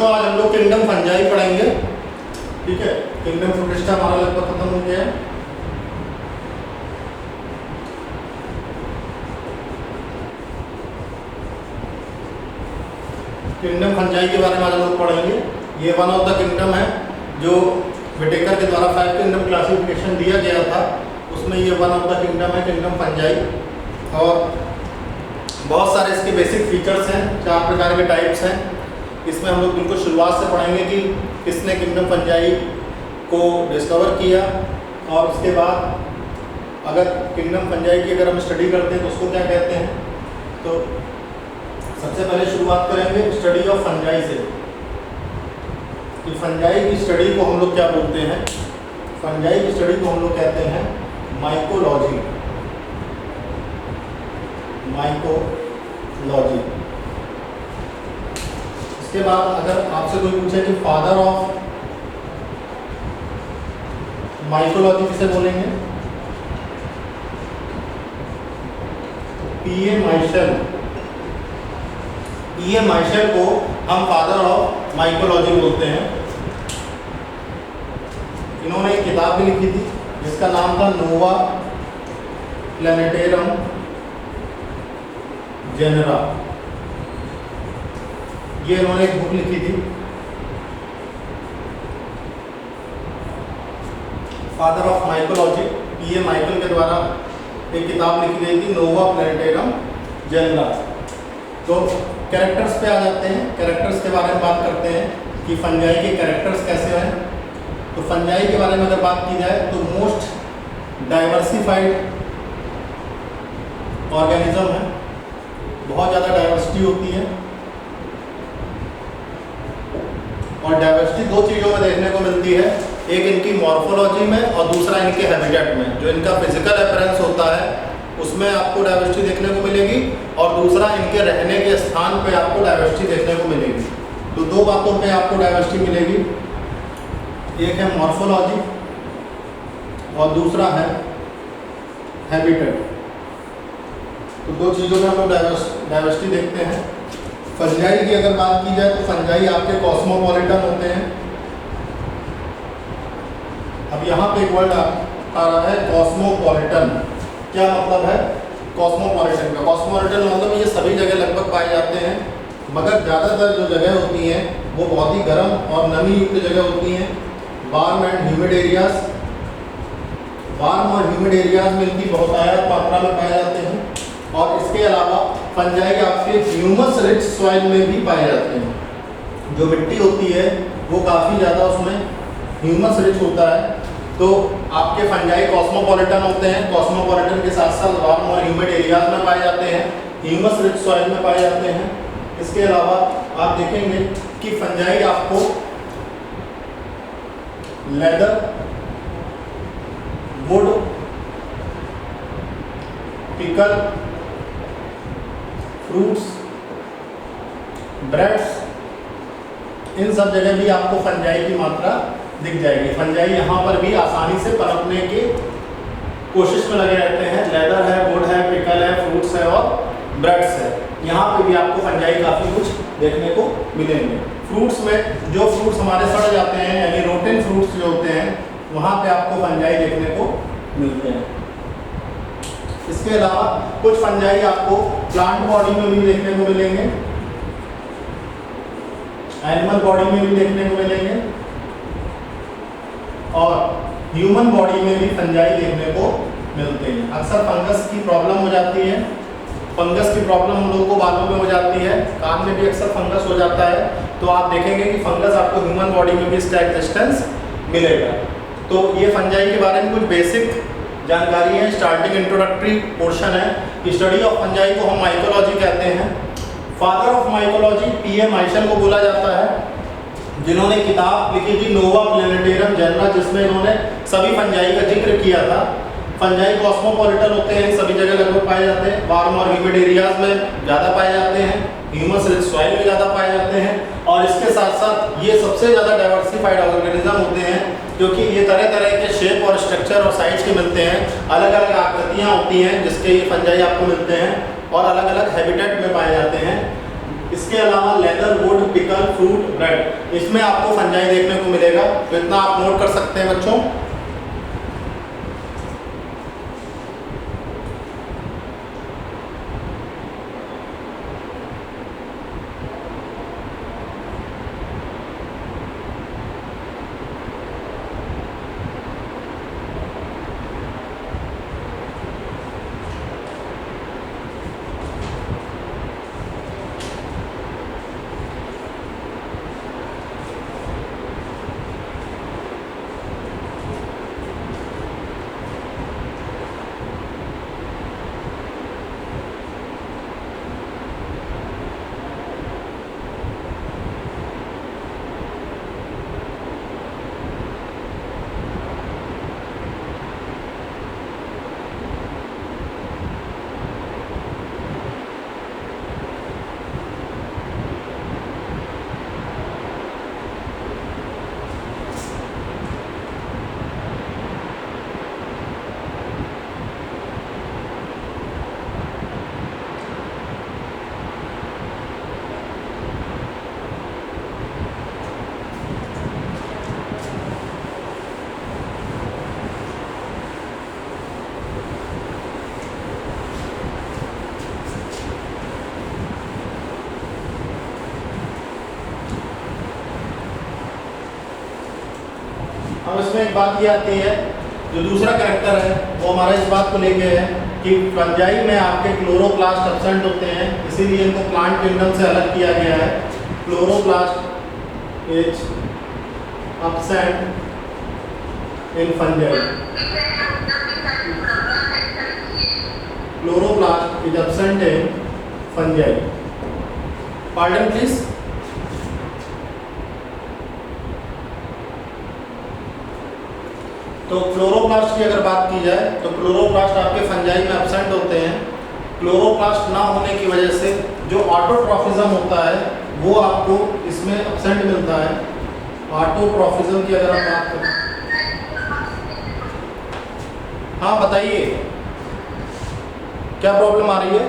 बच्चों आज हम लोग किंगडम फंजाई पढ़ेंगे। ठीक है, किंगडम प्रोटिस्टा हमारा लगभग खत्म हो गया है। किंगडम फंजाई के बारे में आज हम लोग पढ़ेंगे। ये वन ऑफ द किंगडम है जो विटेकर के द्वारा 5 किंगडम क्लासिफिकेशन दिया गया था, उसमें ये वन ऑफ द किंगडम है, किंगडम फंजाई। और बहुत सारे इसके बेसिक फीचर्स हैं, 4 प्रकार के टाइप्स हैं। इसमें हम लोग बिल्कुल शुरुआत से पढ़ेंगे कि किसने किंगडम फंजाई को डिस्कवर किया, और उसके बाद अगर किंगडम फंजाई की अगर हम स्टडी करते हैं तो उसको क्या कहते हैं। तो सबसे पहले शुरुआत करेंगे स्टडी ऑफ फंजाई से कि फंजाई की स्टडी को हम लोग क्या बोलते हैं। फंजाई की स्टडी को हम लोग कहते हैं माइकोलॉजी। माइकोलॉजी। इसके बाद अगर आपसे कोई पूछे कि फादर ऑफ माइकोलॉजी किसे बोलेंगे, पीए माइशेल। पीए माइशेल को हम फादर ऑफ माइकोलॉजी बोलते हैं। इन्होंने एक किताब भी लिखी थी जिसका नाम था नोवा प्लैनेटेरम जेनरा। ये इन्होंने एक बुक लिखी थी, father of mycology. PA Michael के द्वारा एक किताब लिखी गई थी नोवा प्लैनेटेरम जेनरा। तो कैरेक्टर्स पे आ जाते हैं, कैरेक्टर्स के बारे में बात करते हैं कि फंजाई के कैरेक्टर्स कैसे हैं। तो फंजाई के बारे में अगर बात की जाए तो मोस्ट डाइवर्सिफाइड ऑर्गेनिज्म है, बहुत ज़्यादा डाइवर्सिटी होती है। और डाइवर्सिटी 2 चीज़ों में देखने को मिलती है, एक इनकी मॉर्फोलॉजी में और दूसरा इनके हैबिटेट में। जो इनका फिजिकल अपीयरेंस होता है उसमें आपको डाइवर्सिटी देखने को मिलेगी, और दूसरा इनके रहने के स्थान पे आपको डाइवर्सिटी देखने को मिलेगी। तो 2 बातों पे आपको डाइवर्सिटी मिलेगी, एक है मॉर्फोलॉजी और दूसरा है हैबिटेट। तो 2 चीज़ों में हम लोग डाइवर्सिटी देखते हैं। फंजाई की अगर बात की जाए तो फंजाई आपके कॉस्मोपॉलिटन होते हैं। अब यहाँ पे एक वर्ड आ रहा है कॉस्मोपॉलिटन। क्या मतलब है कॉस्मोपॉलिटन का? कॉस्मोपॉलिटन मतलब ये सभी जगह लगभग पाए जाते हैं, मगर ज़्यादातर जो जगह होती हैं वो बहुत ही गर्म और नमी युक्त जगह होती हैं। Warm and humid areas, warm और ह्यूमिड एरियाज में इनकी बहुतायत मात्रा में पाए जाते हैं। और इसके अलावा फंजाई आपके ह्यूमस रिच सॉइल में भी पाए जाते हैं। जो मिट्टी होती है वो काफ़ी ज़्यादा उसमें ह्यूमस रिच होता है। तो आपके फंजाई कॉस्मोपॉलिटन होते हैं, कॉस्मोपॉलिटन के साथ साथ वार्म और ह्यूमिड एरियाज में पाए जाते हैं, ह्यूमस रिच सॉइल में पाए जाते हैं। इसके अलावा आप देखेंगे कि फंजाई आपको leather, wood, pickle, fruits, breads, इन सब जगह भी आपको फंजाई की मात्रा दिख जाएगी। फंजाई यहाँ पर भी आसानी से पनपने की कोशिश में लगे रहते हैं। लेदर है, वुड है, पिकल है, फ्रूट्स है और ब्रेड्स है। यहाँ पे भी आपको फंजाई काफ़ी कुछ देखने को मिलेंगे। फ्रूट्स में जो फ्रूट्स हमारे सड़ जाते हैं यानी रोटेन फ्रूट्स जो होते हैं वहाँ पे आपको फंजाई देखने को मिलते हैं। इसके अलावा कुछ फंजाई आपको प्लांट बॉडी में भी देखने को मिलेंगे, एनिमल बॉडी में भी देखने को मिलेंगे, और ह्यूमन बॉडी में भी फंजाई देखने को मिलते हैं। अक्सर फंगस की प्रॉब्लम हो जाती है, फंगस की प्रॉब्लम हम लोगों को बालों में हो जाती है, कान में भी अक्सर फंगस हो जाता है। तो आप देखेंगे कि फंगस आपको ह्यूमन बॉडी में भी इसका एग्जिस्टेंस मिलेगा। तो ये फंजाई के बारे में कुछ बेसिक जानकारी है, स्टार्टिंग इंट्रोडक्टरी पोर्शन है। स्टडी ऑफ फंजाई को हम माइकोलॉजी कहते हैं। फादर ऑफ माइकोलॉजी पीए माइशेल को बोला जाता है, जिन्होंने किताब लिखी थी नोवा प्लैनेटेरम जेनरा, जिसमें इन्होंने सभी फंजाई का जिक्र किया था। फंजाई कॉस्मोपॉलिटन होते हैं, सभी जगह लगभग पाए जाते हैं, वार्म और ह्यूमिड एरियाज में ज़्यादा पाए जाते हैं, ह्यूमस रिच सॉइल में ज़्यादा पाए जाते हैं। और इसके साथ साथ ये सबसे ज़्यादा डाइवर्सिफाइड ऑर्गेनिज्म होते हैं, क्योंकि ये तरह तरह के शेप और स्ट्रक्चर और साइज के मिलते हैं। अलग अलग आकृतियाँ होती हैं जिसके ये फंजाई आपको मिलते हैं, और अलग अलग हैबिटेट में पाए जाते हैं। इसके अलावा leather, wood, pickle, fruit, bread, इसमें आपको फंजाई देखने को मिलेगा। तो इतना आप नोट कर सकते हैं बच्चों। अब इसमें एक बात ये आती है, जो दूसरा कैरेक्टर है वो हमारा इस बात को लेके है कि फंजाई में आपके क्लोरोप्लास्ट एब्सेंट होते हैं, इसीलिए इनको प्लांट किंगडम से अलग किया गया है। Chloroplast is absent in fungi. Chloroplast is absent in fungi. Pardon please. तो क्लोरोप्लास्ट की अगर बात की जाए तो क्लोरोप्लास्ट आपके फंजाई में एब्सेंट होते हैं। क्लोरोप्लास्ट ना होने की वजह से जो ऑटोट्रॉफिज्म होता है वो आपको इसमें एब्सेंट मिलता है। ऑटोट्रॉफिज्म की अगर हम बात करें, हाँ बताइए क्या प्रॉब्लम आ रही है?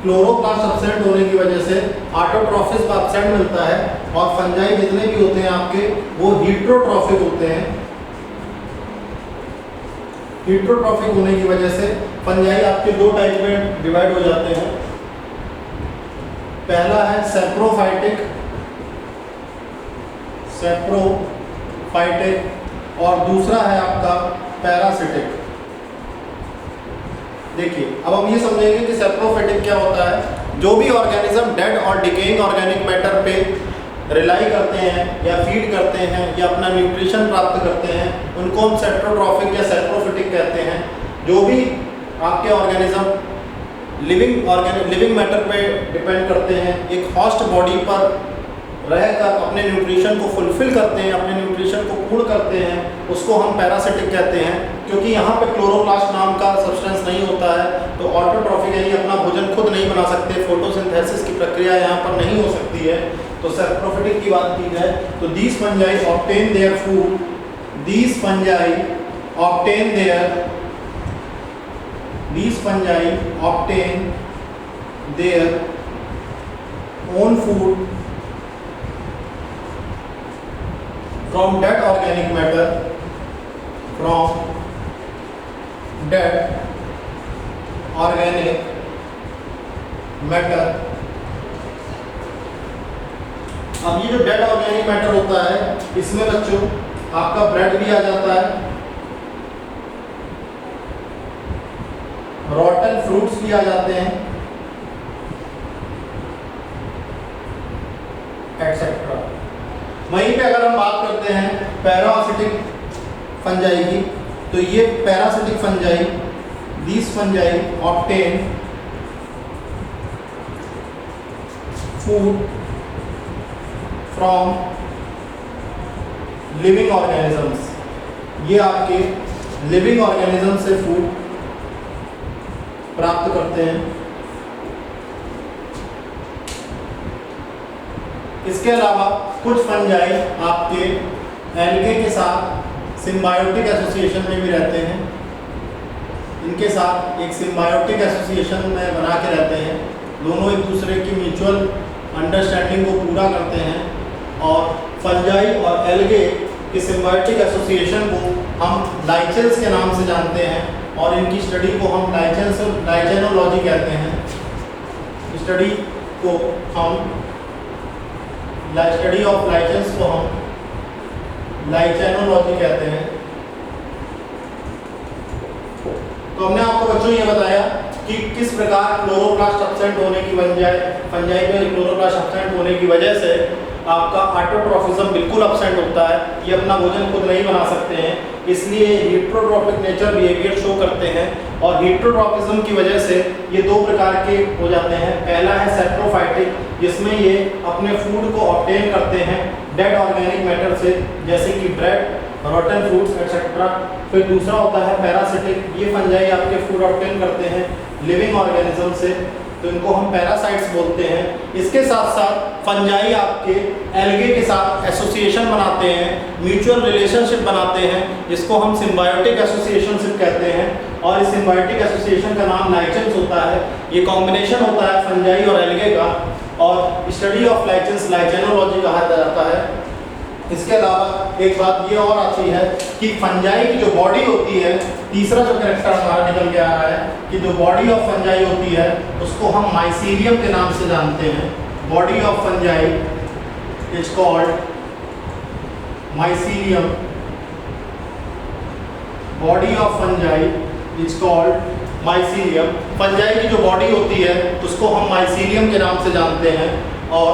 क्लोरोप्लास्ट एब्सेंट होने की वजह से ऑटोट्रॉफिज्म का एब्सेंट मिलता है और फंजाई जितने भी होते हैं आपके वो हीट्रोट्रॉफिक होते हैं। हीट्रोट्रॉफिक होने की वजह से फंजाई आपके दो टाइप में डिवाइड हो जाते हैं। पहला है सेप्रोफाइटिक और दूसरा है आपका पैरासिटिक। देखिए अब हम ये समझेंगे कि सेप्रोफाइटिक क्या होता है। जो भी ऑर्गेनिज्म डेड और डिकेइंग ऑर्गेनिक मैटर पे रिलाई करते हैं या फीड करते हैं या अपना न्यूट्रिशन प्राप्त करते हैं उनको हम सेप्रोट्रॉफिक या सेप्रोफिटिक कहते हैं। जो भी आपके ऑर्गेनिज्म लिविंग मैटर पे डिपेंड करते हैं, एक हॉस्ट बॉडी पर रहकर अपने न्यूट्रिशन को फुलफिल करते हैं, अपने न्यूट्रिशन को पूर्ण करते हैं, उसको हम पैरासिटिक कहते हैं। क्योंकि यहाँ पे क्लोरोप्लास्ट नाम का सब्सटेंस नहीं होता है तो ऑटोट्रॉफिक यानी अपना भोजन खुद नहीं बना सकते, फोटोसिंथेसिस की प्रक्रिया यहाँ पर नहीं हो सकती है। तो सेप्रोफिटिक की बात की जाए तो these fungi obtain their food, these fungi obtain their own food from dead organic matter, अब ये जो डेड ऑर्गेनिक मैटर होता है इसमें बच्चों आपका ब्रेड भी आ जाता है, रॉटन फ्रूट्स भी आ जाते हैं, एक्सेट्रा। वहीं पे अगर हम बात करते हैं पैरासिटिक फंजाई की तो ये parasitic fungi, these fungi obtain food from living organisms. ये आपके लिविंग ऑर्गेनिज्म से फूड प्राप्त करते हैं। इसके अलावा कुछ फंजाई आपके एल्गे के साथ सिम्बायोटिक एसोसिएशन में भी रहते हैं, इनके साथ एक सिम्बायोटिक एसोसिएशन में बना के रहते हैं। दोनों एक दूसरे की म्यूचुअल अंडरस्टैंडिंग को पूरा करते हैं। और फंजाई और एल्गे की सिम्बायोटिक एसोसिएशन को हम लाइचेंस के नाम से जानते हैं और इनकी स्टडी को हम लाइचेनोलॉजी कहते हैं। स्टडी को हम स्टडी ऑफ लाइचेंस को हम लाइचेनोलॉजी कहते हैं। तो हमने आपको बच्चों ये बताया कि किस प्रकार क्लोरोप्लास्ट एब्सेंट होने की फंजाई में क्लोरोप्लास्ट एब्सेंट होने की वजह से आपका ऑटोट्रॉफिज्म बिल्कुल एब्सेंट होता है। ये अपना भोजन खुद नहीं बना सकते हैं, इसलिए हेटेरोट्रॉपिक नेचर बिहेवियर शो करते हैं। और हेटेरोट्रॉपिज्म की वजह से ये दो प्रकार के हो जाते हैं। पहला है सैप्रोफाइटिक, जिसमें ये अपने फूड को ऑब्टेन करते हैं डेड ऑर्गेनिक मैटर से, जैसे कि ब्रेड, रोटन फ्रूट्स एक्सेट्रा। फिर दूसरा होता है पैरासिटिक, ये फंजाई आपके फूड ऑब्टेन करते हैं लिविंग ऑर्गेनिज्म से, तो इनको हम पैरासाइट्स बोलते हैं। इसके साथ साथ फंजाई आपके एल्गे के साथ एसोसिएशन बनाते हैं, म्यूचुअल रिलेशनशिप बनाते हैं, जिसको हम सिम्बायोटिक एसोसिएशनशिप कहते हैं। और इस सिम्बायोटिक एसोसिएशन का नाम लाइचेंस होता है। ये कॉम्बिनेशन होता है फंजाई और एल्गे का, और स्टडी ऑफ लाइचेंस लाइचेनोलॉजी कहा जाता है। इसके अलावा एक बात ये और आती है कि फंजाई की जो बॉडी होती है, तीसरा जो कैरेक्टर हमारा निकल के आ रहा है कि जो बॉडी ऑफ फंजाई होती है उसको हम माइसीलियम के नाम से जानते हैं। Body of fungi is called mycelium. Body of fungi is called mycelium. Fungi की जो बॉडी होती है उसको हम माइसीलियम के नाम से जानते हैं। और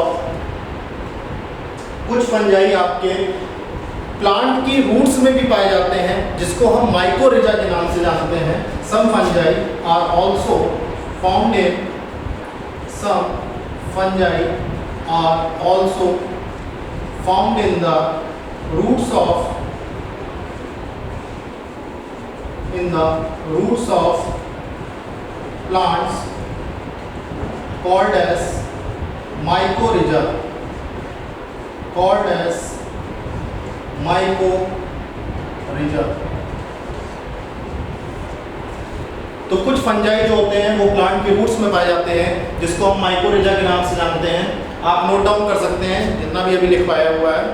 कुछ फंजाई आपके प्लांट की रूट्स में भी पाए जाते हैं, जिसको हम माइकोरिजा के नाम से जानते हैं। Some fungi are also found in some fungi are also found in the roots of plants called as mycorrhiza, तो कुछ फंजाई जो होते हैं वो प्लांट के रूट्स में पाए जाते हैं, जिसको हम माइकोरिजा के नाम से जानते हैं। आप नोट डाउन कर सकते हैं जितना भी अभी लिख पाया हुआ है।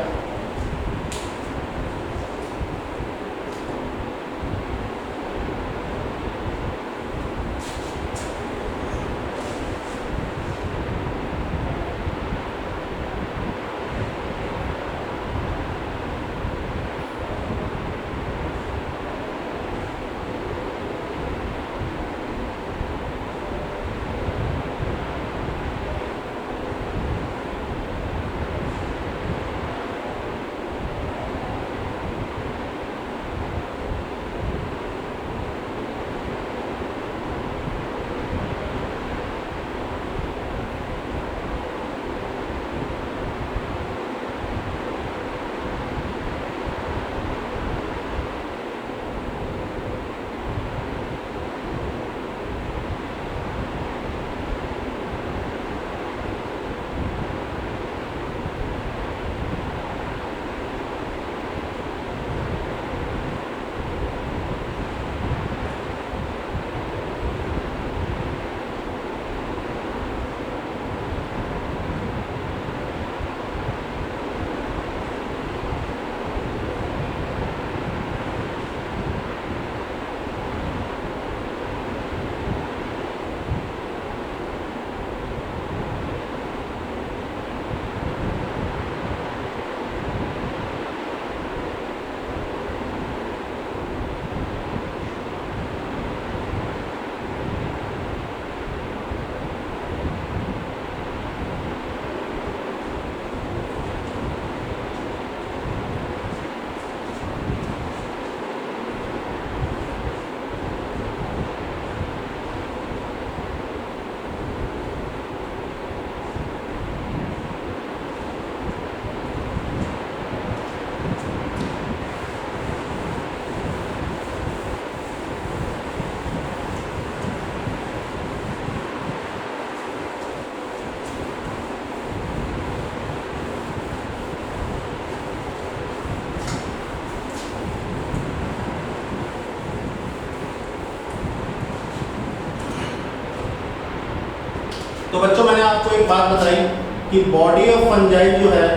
तो बच्चों मैंने आपको एक बात बताई कि बॉडी ऑफ फंजाई जो है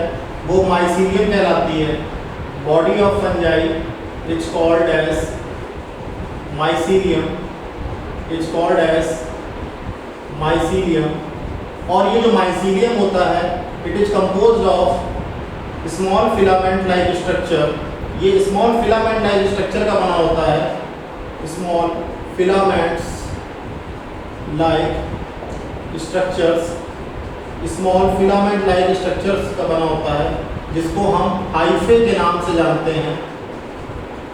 वो माइसीलियम कहलाती है। Body of fungi is called as mycelium, is called as mycelium. और ये जो माइसीलियम होता है it is composed of small filament like structure. ये स्मॉल फिलामेंट लाइक स्ट्रक्चर का बना होता है, small filaments like structures, small filament like structures का बना होता है, जिसको हम हाइफे के नाम से जानते हैं,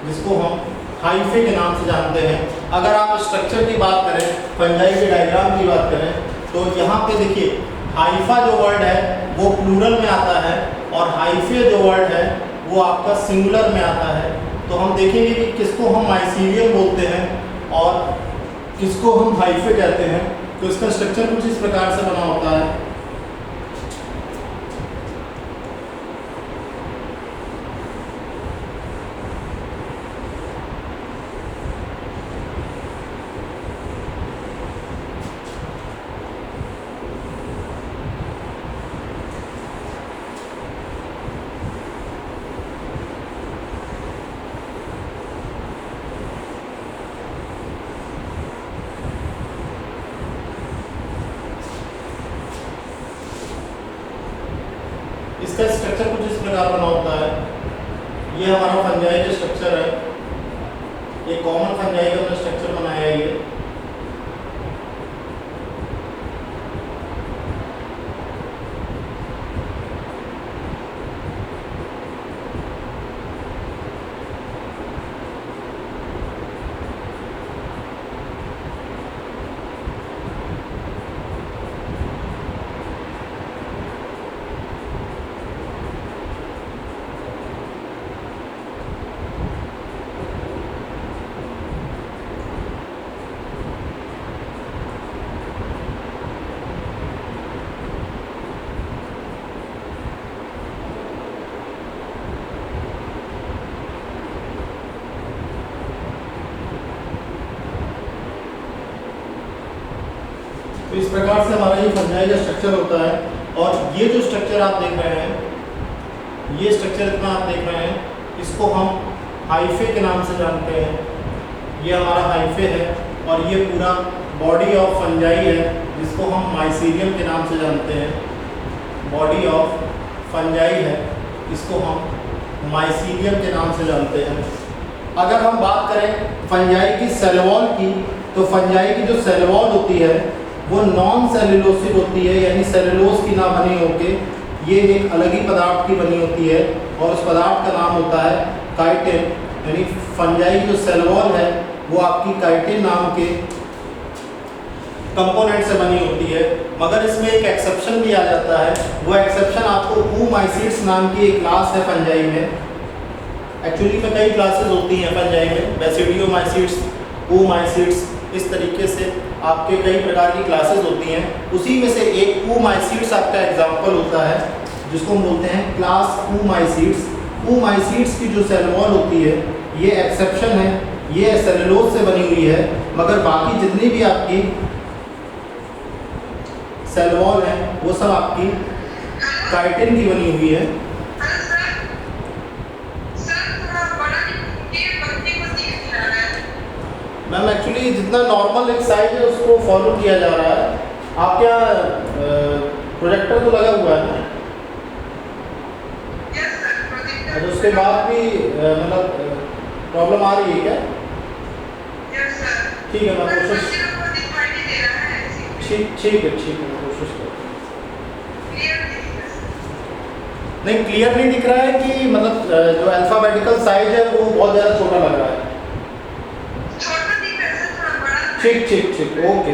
जिसको हम हाइफे के नाम से जानते हैं। अगर आप स्ट्रक्चर की बात करें, फंजाई के डायग्राम की बात करें, तो यहाँ पे देखिए हाइफा जो वर्ड है वो प्लूरल में आता है और हाइफे जो वर्ड है वो आपका सिंगुलर में आता है। तो हम देखेंगे कि किसको हम माइसीलियम बोलते हैं और किसको हम हाइफे कहते हैं। तो इसका स्ट्रक्चर कुछ इस प्रकार से बना होता है। इसका स्ट्रक्चर कुछ इस प्रकार बना होता है। ये हमारा फंजाई का स्ट्रक्चर है, ये कॉमन फंजाई का हमने स्ट्रक्चर बनाया है। ये तो इस प्रकार से हमारा ये फंजाई का स्ट्रक्चर होता है। और ये जो स्ट्रक्चर आप देख रहे हैं, ये स्ट्रक्चर इतना आप देख रहे हैं, इसको हम हाइफे के नाम से जानते हैं। ये हमारा हाइफे है और ये पूरा बॉडी ऑफ फंजाई है जिसको हम माइसीलियम के नाम से जानते हैं। बॉडी ऑफ फंजाई है, इसको हम माइसीलियम के नाम से जानते हैं। अगर हम बात करें फंजाई की सेल वॉल की, तो फंजाई की जो सेल वॉल होती है वो नॉन सेलुलोसिक होती है, यानी सेलुलोज की ना बनी होके ये एक अलग ही पदार्थ की बनी होती है और उस पदार्थ का नाम होता है काइटिन। यानी फंजाई जो सेल वॉल है वो आपकी काइटिन नाम के कंपोनेंट से बनी होती है। मगर इसमें एक एक्सेप्शन भी आ जाता है। वो एक्सेप्शन आपको oomaicids नाम की एक क्लास है फंजाई में। एक्चुअली में कई क्लासेस होती हैं फंजाई में, बेसिडियोमाइसिड्स, oomaicids, इस तरीके से आपके कई प्रकार की क्लासेस होती हैं। उसी में से एक oomaicids आपका एग्जाम्पल होता है जिसको हम बोलते हैं क्लास oomaicids। oomaicids की जो सेल वॉल होती है ये एक्सेप्शन है, ये सेलुलोज से बनी हुई है, मगर बाकी जितनी भी आपकी सेल वॉल है वो सब आपकी काइटिन की बनी हुई है। मैम एक्चुअली जितना नॉर्मल एक साइज है उसको फॉलो किया जा रहा है। आपके यहाँ प्रोजेक्टर तो लगा हुआ है ना? तो उसके बाद भी मतलब प्रॉब्लम आ रही है क्या? ठीक है, मैं कोशिश ठीक है मैं कोशिश करूँ। नहीं, क्लियर नहीं दिख रहा है कि मतलब जो अल्फाबेटिकल साइज है वो बहुत ज़्यादा छोटा लग रहा है। ठीक ओके।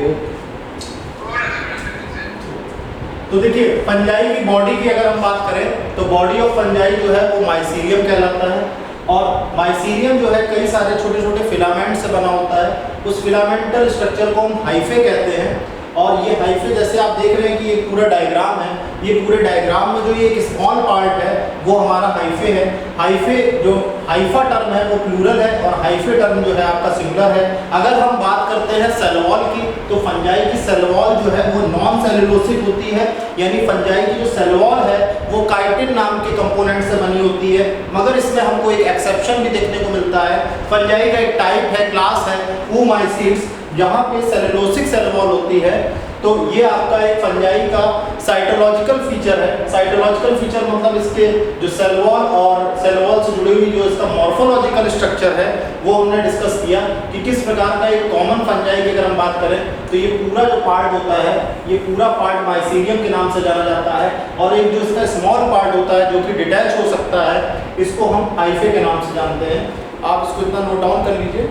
तो देखिए फंजाई की बॉडी की अगर हम बात करें तो बॉडी ऑफ फंजाई जो है वो माइसीलियम कहलाता है। और माइसीलियम जो है कई सारे छोटे छोटे फिलामेंट से बना होता है। उस फिलामेंटल स्ट्रक्चर को हम हाइफे कहते हैं। और ये हाइफे जैसे आप देख रहे हैं कि ये पूरा डायग्राम है, ये पूरे डायग्राम में जो ये एक स्मॉल पार्ट है वो हमारा हाइफे है। हाइफे जो हाइफा टर्म है वो प्लूरल है और हाइफे टर्म जो है आपका सिंगुलर है। अगर हम बात करते हैं सेल वॉल की, तो फंजाई की सेल वॉल जो है वो नॉन सेलुलोसिक होती है, यानी फंजाई की जो सेल वॉल है वो काइटिन नाम के कंपोनेंट से बनी होती है। मगर इसमें हमको एक एक्सेप्शन भी देखने को मिलता है। फंजाई का एक टाइप है, क्लास है ओमाइसीड्स, जहाँ पे सेलुलोसिक सेल वॉल होती है। तो ये आपका एक फंजाई का साइटोलॉजिकल फीचर है। साइटोलॉजिकल फीचर मतलब इसके जो सेल वॉल और सेल वॉल से जुड़ी हुई जो इसका मॉर्फोलॉजिकल स्ट्रक्चर है वो हमने डिस्कस किया कि किस प्रकार का एक कॉमन फंजाई की अगर हम बात करें तो ये पूरा जो पार्ट होता है ये पूरा पार्ट माइसीडियम के नाम से जाना जाता है, और एक जो इसका स्मॉल पार्ट होता है जो कि डिटैच हो सकता है इसको हम हाइफे के नाम से जानते हैं। आप इसको इतना नोट डाउन कर लीजिए।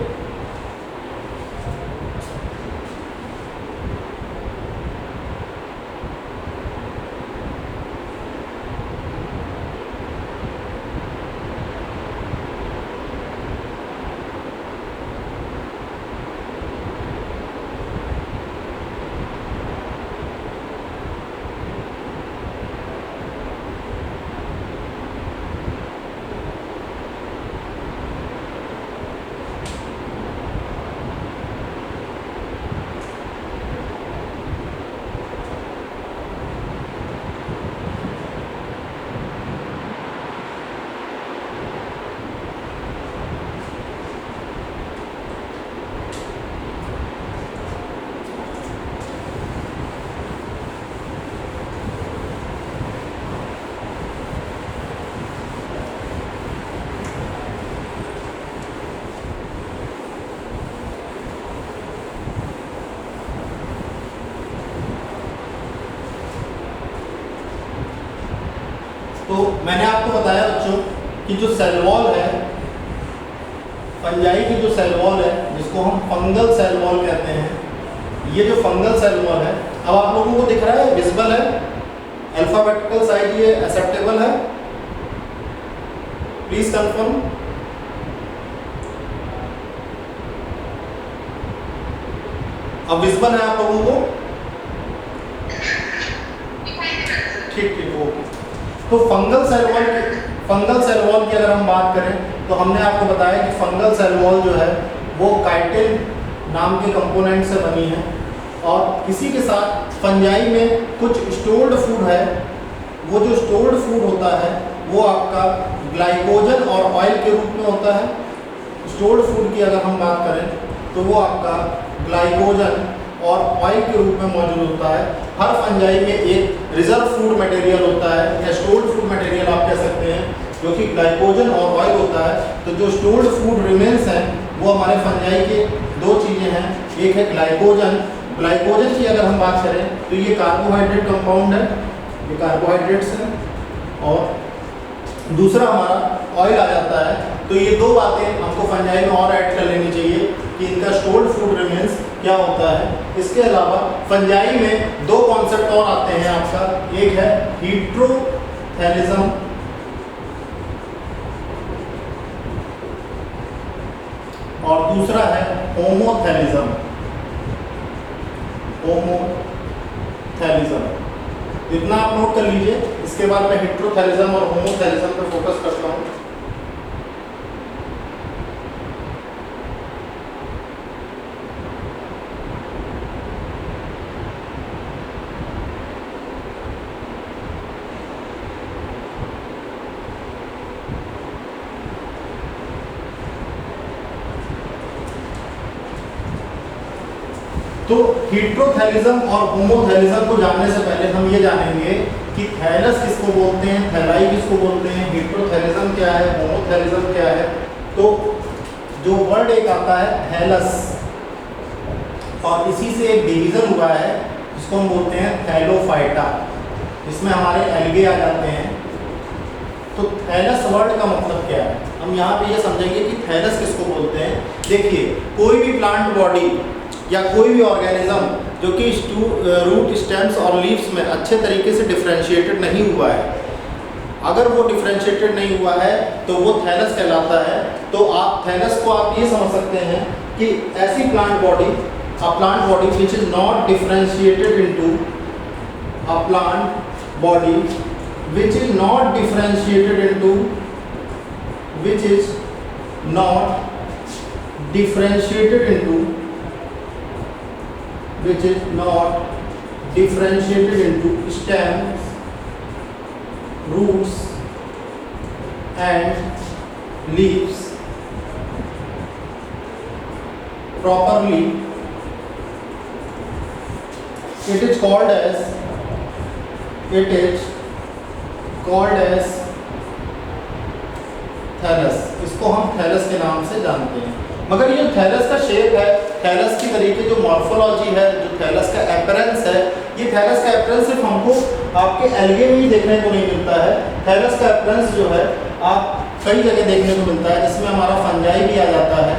तो मैंने आपको बताया बच्चों कि जो सेल वॉल है, फंजाई की जो सेल वॉल है जिसको हम फंगल सेल वॉल कहते हैं, ये जो फंगल सेल वॉल है, अब आप लोगों को दिख रहा है, विजिबल है, अल्फाबेटिकल साइज ये एक्सेप्टेबल है, प्लीज कंफर्म। अब विजिबल है आप लोगों को? ठीक ठीक, ओके। तो फंगल सेल वॉल की अगर हम बात करें तो हमने आपको बताया कि फंगल सेल वॉल जो है वो काइटिन नाम के कंपोनेंट से बनी है, और इसी के साथ फंजाई में कुछ स्टोर्ड फूड है। वो जो स्टोर्ड फूड होता है वो आपका ग्लाइकोजन और ऑयल के रूप में होता है। स्टोर्ड फूड की अगर हम बात करें तो वो आपका ग्लाइकोजन और ऑयल के रूप में मौजूद होता है। हर फंजाई में एक रिजर्व फूड मटेरियल होता है या स्टोर्ड फूड मटेरियल आप कह सकते हैं, जो कि ग्लाइकोजन और ऑयल होता है। तो जो स्टोर्ड फूड रिमेन्स हैं वो हमारे फंजाई के दो चीज़ें हैं, एक है ग्लाइकोजन। ग्लाइकोजन की अगर हम बात करें तो ये कार्बोहाइड्रेट कंपाउंड है, ये कार्बोहाइड्रेट्स हैं, और दूसरा हमारा ऑयल आ जाता है। तो ये दो बातें हमको फंजाई में और ऐड कर लेनी चाहिए कि इनका स्टोर्ड फूड रिमेन्स क्या होता है। इसके अलावा फंजाई में दो कॉन्सेप्ट और आते हैं आपका, एक है हीट्रोथैलिज्म और दूसरा है होमोथैलिज्म। होमोथैलिज्म इतना आप नोट कर लीजिए। इसके बाद मैं हीट्रोथैलिज्म और होमोथैलिज्म पे फोकस करता हूँ। तो हीट्रोथैलिज्म और होमोथैलिज्म को जानने से पहले हम ये जानेंगे कि थैलस किसको बोलते हैं, थैलाई किसको बोलते हैं, हीट्रोथैलिज्म क्या है, होमोथैलिज्म क्या है। तो जो वर्ड एक आता है थैलस, और इसी से एक डिवीजन हुआ है जिसको हम बोलते हैं थैलोफाइटा, इसमें हमारे एल्गे आ जाते हैं। तो थैलस वर्ड का मतलब क्या है, हम यहाँ पे ये समझेंगे कि थैलस किसको बोलते हैं। देखिए, कोई भी प्लांट बॉडी या कोई भी ऑर्गेनिज्म जो कि रूट, स्टेम्स और लीव्स में अच्छे तरीके से डिफरेंशिएटेड नहीं हुआ है, अगर वो डिफरेंशिएटेड नहीं हुआ है तो वो थैलस कहलाता है। तो आप थैलस को आप ये समझ सकते हैं कि ऐसी plant body a plant body which is not differentiated into a plant body which is not differentiated into which is not differentiated into which is not differentiated into stems, roots and leaves properly, it is called as thallus. इसको हम thallus के नाम से जानते हैं। मगर ये thallus का शेप है, थैलस की तरीके जो मॉर्फोलॉजी है, जो थैलस का अपीयरेंस है, ये थैलस का अपीयरेंस सिर्फ हमको आपके एल्गे में ही देखने को नहीं मिलता है। थैलस का अपीयरेंस जो है आप कई जगह देखने को मिलता है, जिसमें हमारा फंजाई भी आ जाता है,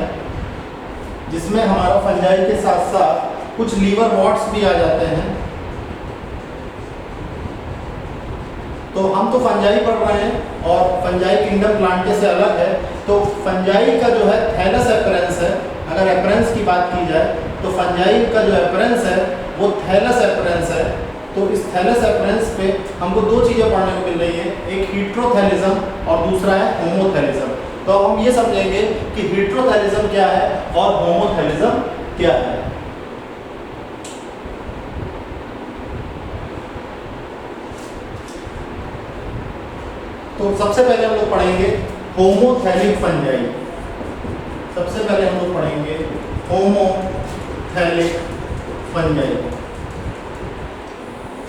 जिसमें हमारा फंजाई के साथ साथ कुछ लीवर वॉट्स भी आ जाते हैं। तो हम तो फंजाई पढ़ रहे हैं और फंजाई किंगडम प्लांटे से अलग है। तो फंजाई का जो है थैलस अपीयरेंस है। अगर अपीयरेंस की बात की जाए तो फंजाई का जो अपीयरेंस है वो थैलस अपीयरेंस है। तो इस थैलस अपीयरेंस पे हमको दो चीज़ें पढ़ने को मिल रही है, एक हीट्रोथैलिज्म और दूसरा है होमोथैलिज्म। तो हम ये समझेंगे कि हीट्रोथैलिज्म क्या है और होमोथैलिज्म क्या है। तो सबसे पहले हम लोग पढ़ेंगे होमोथैलिक फंजाई। सबसे पहले हम लोग पढ़ेंगे होमोथैलिक फंजाई।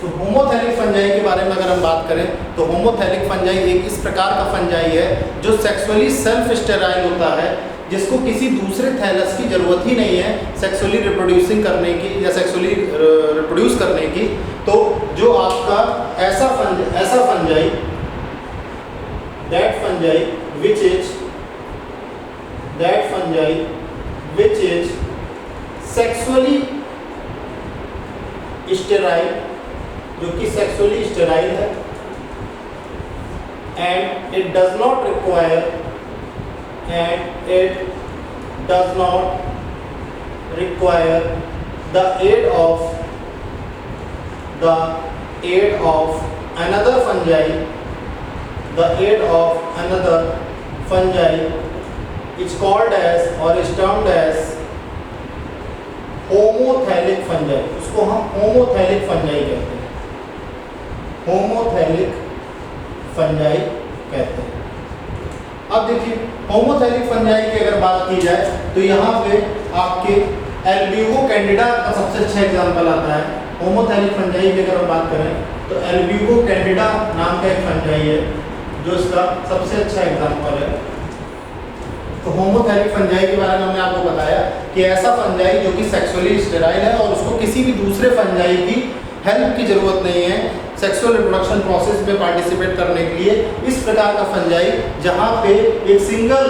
तो होमोथैलिक फंजाई के बारे में अगर हम बात करें तो होमोथैलिक फंजाई एक इस प्रकार का फंजाई है जो सेक्सुअली सेल्फ स्टेराइल होता है, जिसको किसी दूसरे थैलस की जरूरत ही नहीं है सेक्सुअली रिप्रोड्यूसिंग करने की या सेक्सुअली रिप्रोड्यूस करने की। तो जो आपका ऐसा fungi that fungi which is sexually sterile, जो कि sexually sterile है, and it does not require the aid of another fungi is called as or is termed as homothallic fungi. उसको हम होमोथैलिक फंजाई कहते हैं, होमोथैलिक फंजाई कहते हैं। अब देखिए होमोथैलिक फंजाई की अगर बात की जाए तो यहाँ पे आपके एल्ब्यूगो कैंडिडा का सबसे अच्छा एग्जाम्पल आता है। होमोथैलिक फंजाई की अगर हम बात करें तो एल्ब्यूगो कैंडिडा नाम का एक फंजाई है जो इसका सबसे अच्छा एग्जाम्पल है। तो होमोथैलिक फंजाई के बारे में हमने आपको बताया कि ऐसा फंजाई जो कि सेक्सुअली स्टेराइल है और उसको किसी भी दूसरे फंजाई की हेल्प की जरूरत नहीं है सेक्सुअल रिप्रोडक्शन प्रोसेस में पार्टिसिपेट करने के लिए। इस प्रकार का फंजाई जहाँ पे एक सिंगल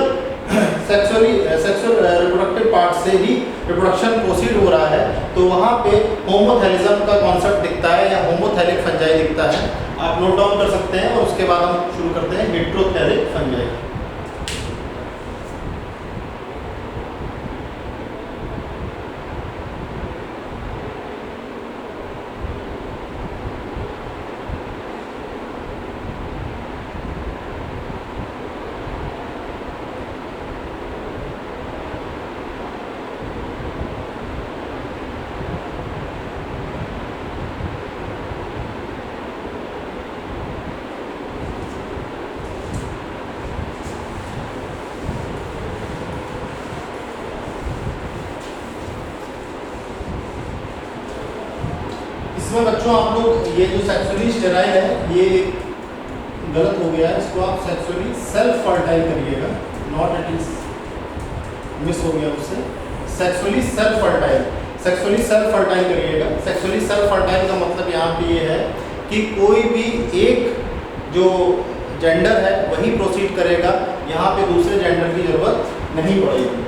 सेक्सुअल रिप्रोडक्टिव पार्ट से ही रिप्रोडक्शन प्रोसीड हो रहा है, तो वहाँ पे होमोथैलिज्म का कॉन्सेप्ट दिखता है या होमोथैलिक फंजाई दिखता है। आप नोट डाउन कर सकते हैं और उसके बाद हम शुरू करते हैं हेट्रोथैलिक फंजाई। इसमें बच्चों आप लोग ये जो सेक्सुअली स्टेराइल है ये गलत हो गया है, इसको आप सेक्सुअली सेल्फ फर्टाइल करिएगा, नॉट इट इज मिस हो गया उससे। सेक्सुअली सेल्फ फर्टाइल करिएगा। सेक्सुअली सेल्फ फर्टाइल का मतलब यहाँ पे ये है कि कोई भी एक जो जेंडर है वही प्रोसीड करेगा, यहाँ पे दूसरे जेंडर की जरूरत नहीं पड़ेगी।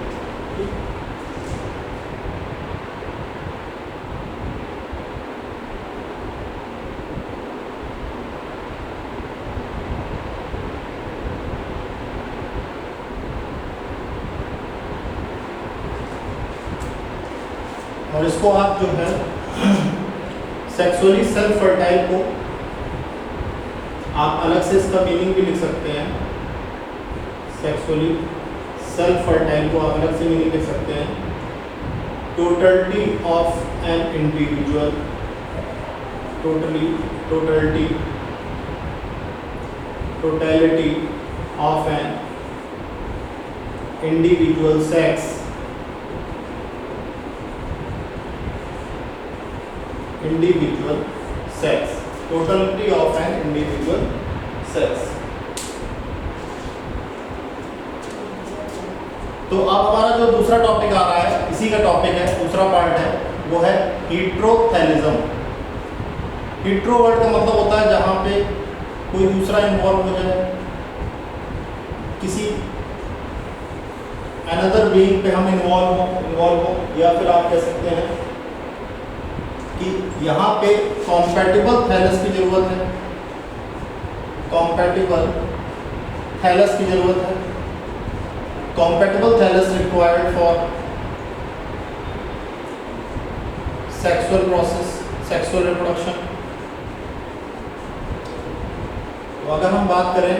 और इसको आप जो है सेक्सुअली सेल्फ फर्टाइल को आप अलग से इसका मीनिंग भी लिख सकते हैं। सेक्सुअली सेल्फ फर्टाइल को आप अलग से मीनिंग लिख सकते हैं। Totality of an individual, totality of an individual sex, individual sex, totality of an individual sex. तो अब हमारा जो दूसरा टॉपिक आ रहा है, इसी का टॉपिक है, दूसरा पार्ट है, वो है हीट्रोथैलिज्म। हीट्रो वर्ड का मतलब होता है जहां पे कोई दूसरा इन्वॉल्व हो जाए, किसी अनदर बीइंग पे हम इन्वॉल्व हो, या फिर आप कह सकते हैं कि यहाँ पे कॉम्पैटिबल थैलस की जरूरत है, कॉम्पैटिबल थैलस की जरूरत है, compatible thallus required for sexual process, sexual reproduction. तो अगर हम बात करें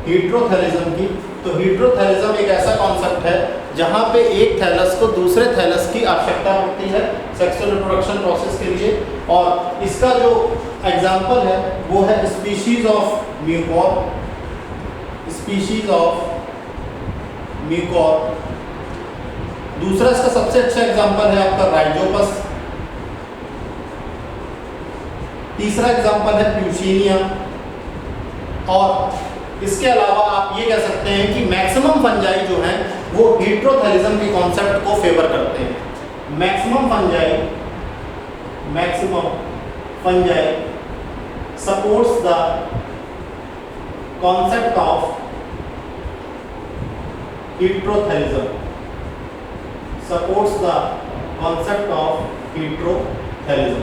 हीट्रोथैलिज्म की, तो हीट्रोथैलिज्म एक ऐसा कॉन्सेप्ट है जहाँ पे एक थैलस को दूसरे थैलस की आवश्यकता पड़ती है सेक्सुअल रिप्रोडक्शन प्रोसेस के लिए। और इसका जो एग्जाम्पल है वो है species of mucor, species of mucor. दूसरा इसका सबसे अच्छा एग्जाम्पल है आपका राइजोपस। तीसरा एग्जाम्पल है प्यूशिनिया। और इसके अलावा आप ये कह सकते हैं कि मैक्सिमम फंजाई जो हैं वो हीट्रोथैलिज्म के कॉन्सेप्ट को फेवर करते हैं। Maximum fungi supports the concept of heterothallism, supports the concept of heterothallism.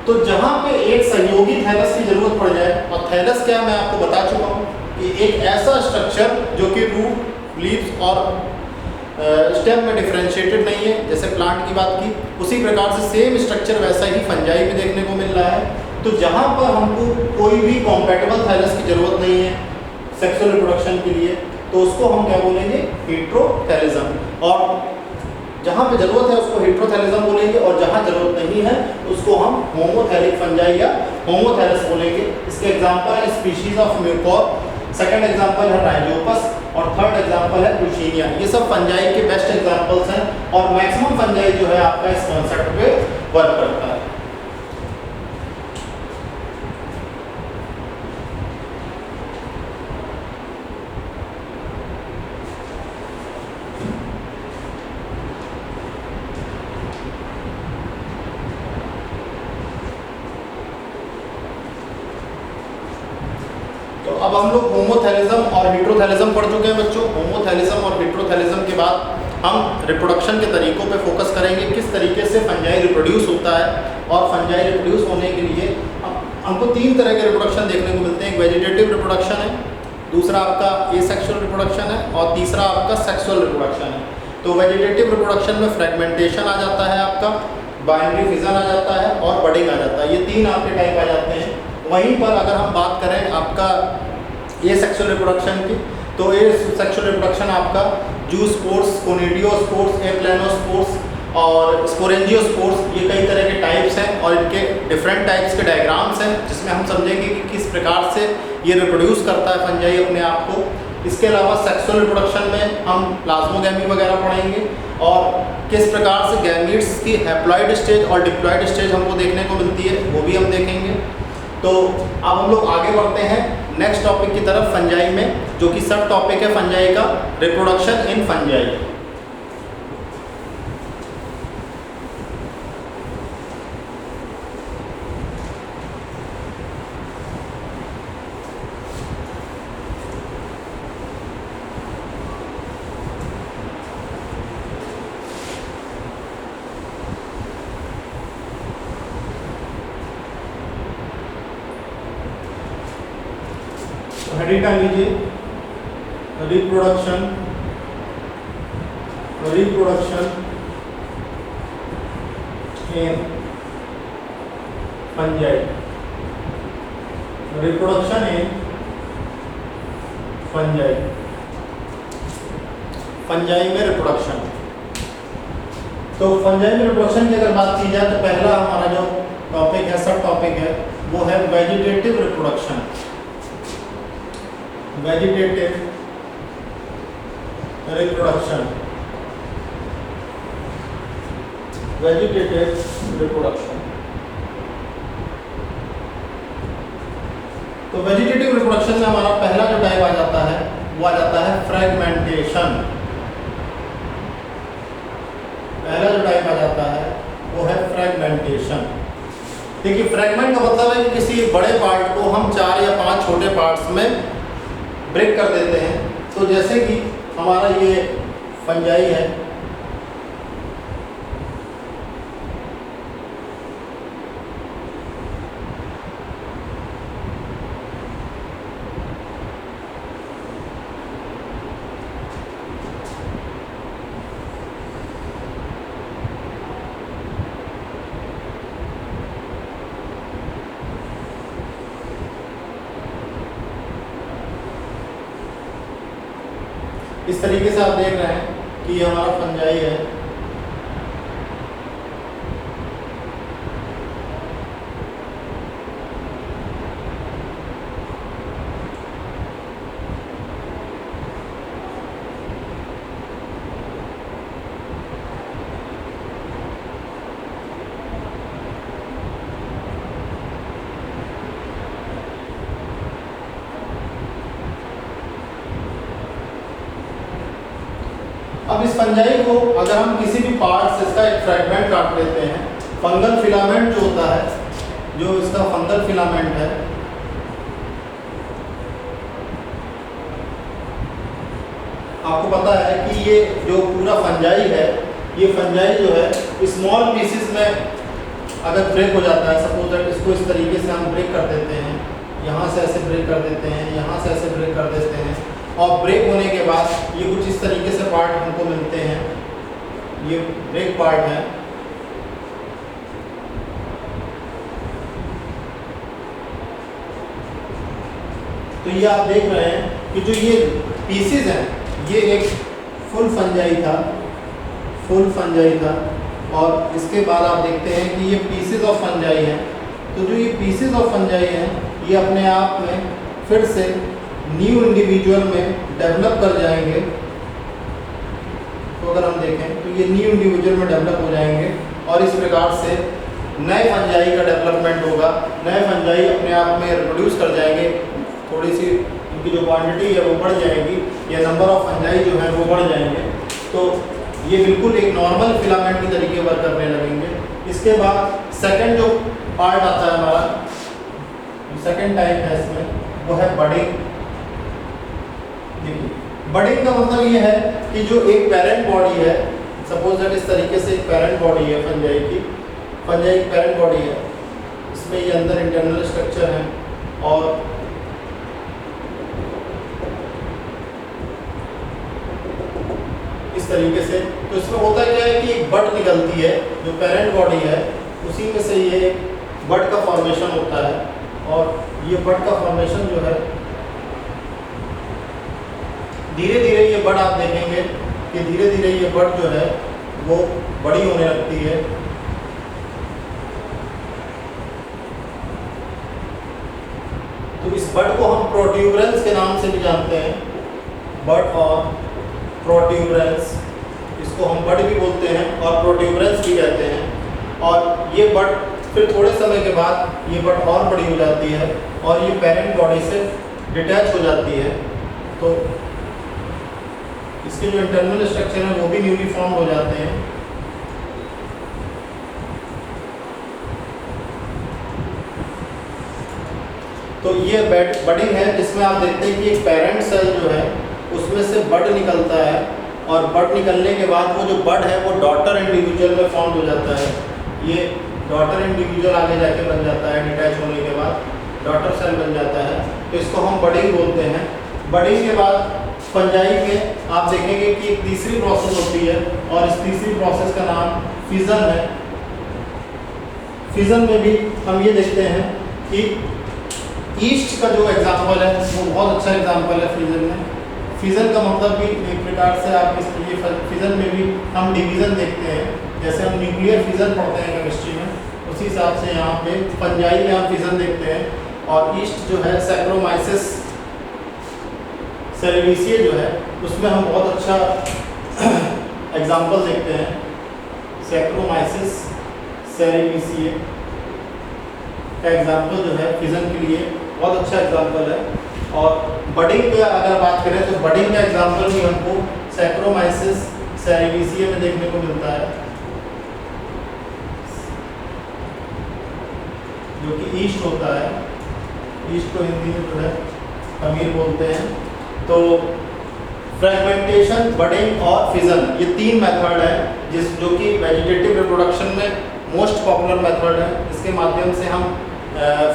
तो जहां पे एक सहयोगी थैलस की जरूरत पड़ जाए, और थैलस क्या मैं आपको बता चुका हूं कि एक ऐसा स्ट्रक्चर जो कि रूट, लीव्स और स्टेम में डिफरेंशिएटेड नहीं है, जैसे प्लांट की बात की, उसी प्रकार से सेम स्ट्रक्चर वैसा ही फंजाई में देखने को मिल रहा है। तो जहां पर हमको कोई भी कॉम्पैटिबल थैलस की जरूरत नहीं है सेक्सुअल रिप्रोडक्शन के लिए, तो उसको हम क्या बोलेंगे, हीट्रोथैलिज्म। और जहाँ पे जरूरत है उसको हीट्रोथैलिज्म बोलेंगे, और जहाँ जरूरत नहीं है उसको हम होमोथैलिक फंजाई या होमोथैलस बोलेंगे। इसके एग्जांपल है species of mucor, second example है राइजोपस, और थर्ड एग्जांपल है प्यूशिनिया। ये सब फंजाई के बेस्ट एग्जांपल्स हैं, और मैक्सिमम फंजाई जो है आपका इस कॉन्सेप्ट पे वर्क करता है। अब हम लोग होमोथैलिज्म और हीट्रोथैलिज्म पढ़ चुके हैं बच्चों। होमोथैलिज्म और हीट्रोथैलिज्म के बाद हम रिप्रोडक्शन के तरीकों पे फोकस करेंगे, किस तरीके से फंजाई रिप्रोड्यूस होता है। और फंजाई रिप्रोड्यूस होने के लिए हमको तीन तरह के रिप्रोडक्शन देखने को मिलते हैं। एक वेजिटेटिव रिप्रोडक्शन है, दूसरा आपका एसेक्सुअल रिप्रोडक्शन है, और तीसरा आपका सेक्सुअल रिप्रोडक्शन है। तो वेजिटेटिव रिप्रोडक्शन में फ्रेगमेंटेशन आ जाता है, आपका बाइनरी फिजन आ जाता है, और बडिंग आ जाता है। ये तीन आपके टाइप आ जाते हैं। वहीं पर अगर हम बात करें आपका ये सेक्सुअल रिप्रोडक्शन की, तो ये सेक्सुअल रिप्रोडक्शन आपका जूस्पोर्स, कोनिडियोस्पोर्स, एप्लेनोस्पोर्स और स्पोरेंजियोस्पोर्स, ये कई तरह के टाइप्स हैं, और इनके डिफरेंट टाइप्स के डायग्राम्स हैं, जिसमें हम समझेंगे कि किस प्रकार से ये रिप्रोड्यूस करता है फंजाई अपने आप को। इसके अलावा सेक्सुअल रिप्रोडक्शन में हम प्लाज्मोगैमी वगैरह पढ़ेंगे, और किस प्रकार से गैमीट्स की हैप्लॉइड स्टेज और डिप्लॉइड स्टेज हमको देखने को मिलती है, वो भी हम देखेंगे। तो अब हम लोग आगे बढ़ते हैं नेक्स्ट टॉपिक की तरफ, फंजाई में, जो कि सब टॉपिक है फंजाई का, रिप्रोडक्शन इन फंजाई। हेडिंग का लीजिए, reproduction in fungi, reproduction in fungi, fungi में रिप्रोडक्शन। तो फंजाई में रिप्रोडक्शन की अगर बात की जाए तो पहला हमारा जो टॉपिक है, सब टॉपिक है, वो है vegetative reproduction. Vegetative reproduction, vegetative reproduction. तो वेजिटेटिव रिप्रोडक्शन में हमारा पहला जो टाइप आ जाता है वो आ जाता है फ्रेगमेंटेशन। पहला जो टाइप आ जाता है वो है फ्रेगमेंटेशन। देखिए, फ्रेगमेंट का मतलब है कि किसी बड़े पार्ट को हम 4 या 5 छोटे पार्ट्स में ब्रेक कर देते हैं। तो जैसे कि हमारा ये फंजाई है, इस तरीके से आप देख रहे हैं कि ये हमारा फंजाई है। अब इस फंजाई को अगर हम किसी भी पार्ट से इसका एक फ्रेगमेंट काट लेते हैं, फंगल फिलामेंट जो होता है, जो इसका फंगल फिलामेंट है, आपको पता है कि ये जो पूरा फंजाई है, ये फंजाई जो है स्मॉल पीसेस में अगर ब्रेक हो जाता है, सपोज दैट इसको इस तरीके से हम ब्रेक कर देते हैं, यहाँ से ऐसे ब्रेक कर देते हैं, यहाँ से ऐसे ब्रेक कर देते हैं, और ब्रेक होने के बाद ये कुछ इस तरीके से पार्ट हमको मिलते हैं। ये ब्रेक पार्ट है। तो ये आप देख रहे हैं कि जो ये पीसेस हैं, ये एक फुल फंजाई था, फुल फंजाई था, और इसके बाद आप देखते हैं कि ये पीसेस ऑफ फंजाई हैं। तो जो ये पीसेस ऑफ फंजाई हैं, ये अपने आप में फिर से न्यू इंडिविजुअल में डेवलप कर जाएंगे। तो अगर हम देखें तो ये न्यू इंडिविजुअल में डेवलप हो जाएंगे, और इस प्रकार से नए फंजाई का डेवलपमेंट होगा। नए फंजाई अपने आप में रिप्रोड्यूस कर जाएंगे, थोड़ी सी उनकी जो क्वांटिटी है वो बढ़ जाएगी, या नंबर ऑफ फंजाई जो है वो बढ़ जाएंगे। तो ये बिल्कुल एक नॉर्मल फिलामेंट की तरीके वर्क करने लगेंगे। इसके बाद सेकंड जो पार्ट आता है हमारा, सेकंड टाइप है इसमें, वो है बडिंग। बडिंग का मतलब ये है कि जो एक पेरेंट बॉडी है, सपोज दैट इस तरीके से एक पेरेंट बॉडी है फंजाई की, फंजाई एक पेरेंट बॉडी है, इसमें ये अंदर इंटरनल स्ट्रक्चर है, और इस तरीके से। तो इसमें होता क्या है कि एक बड निकलती है, जो पेरेंट बॉडी है उसी में से ये बड का फॉर्मेशन होता है, और ये बड का फॉर्मेशन जो है धीरे धीरे ये बड आप देखेंगे कि धीरे धीरे ये बड जो है वो बड़ी होने लगती है। तो इस बड को हम प्रोट्यूबरेंस के नाम से भी जानते हैं, बड और प्रोट्यूबरेंस, इसको हम बड भी बोलते हैं और प्रोट्यूबरेंस भी कहते हैं। और ये बड फिर थोड़े समय के बाद ये बड और बड़ी हो जाती है, और ये पेरेंट बॉडी से डिटैच हो जाती है। तो इसके जो इंटरनल स्ट्रक्चर है वो भी न्यूली फॉर्म हो जाते हैं। तो ये बडिंग है, जिसमें आप देखते हैं कि एक पेरेंट सेल जो है उसमें से बड निकलता है, और बड निकलने के बाद वो जो बड है वो डॉटर इंडिविजुअल में फॉर्म हो जाता है। ये डॉटर इंडिविजुअल आगे जाके बन जाता है, डिटैच होने के बाद डॉटर सेल बन जाता है। तो इसको हम बडिंग बोलते हैं। बडिंग के बाद फंजाई में आप देखेंगे कि एक तीसरी प्रोसेस होती है, और इस तीसरी प्रोसेस का नाम फिजन है। फिजन में भी हम ये देखते हैं कि ईस्ट का जो एग्जाम्पल है वो बहुत अच्छा एग्जाम्पल है फिजन में। फिजन का मतलब भी एक प्रकार से आप इसके लिए फिजन में भी हम डिवीज़न देखते हैं, जैसे हम न्यूक्लियर फिजन पढ़ते हैं केमिस्ट्री में, उसी हिसाब से यहाँ पे फंजाई में हम फिजन देखते हैं। और ईस्ट जो है सैक्रोमाइसिस सेरेविसिए जो है उसमें हम बहुत अच्छा एग्जाम्पल देखते हैं। सैक्रोमाइसिस सेरेविसिए का एग्जाम्पल जो है फिजन के लिए बहुत अच्छा एग्जाम्पल है। और बडिंग का अगर बात करें तो बडिंग का एग्जाम्पल भी हमको सैक्रोमाइसिस सेरेविसिए में देखने को मिलता है, जो कि ईस्ट होता है। ईस्ट को हिंदी में जो है अमीर बोलते हैं। तो फ्रेगमेंटेशन, बडिंग और फिजन, ये तीन मेथड है जो कि वेजिटेटिव रिप्रोडक्शन में मोस्ट पॉपुलर मेथड है। इसके माध्यम से हम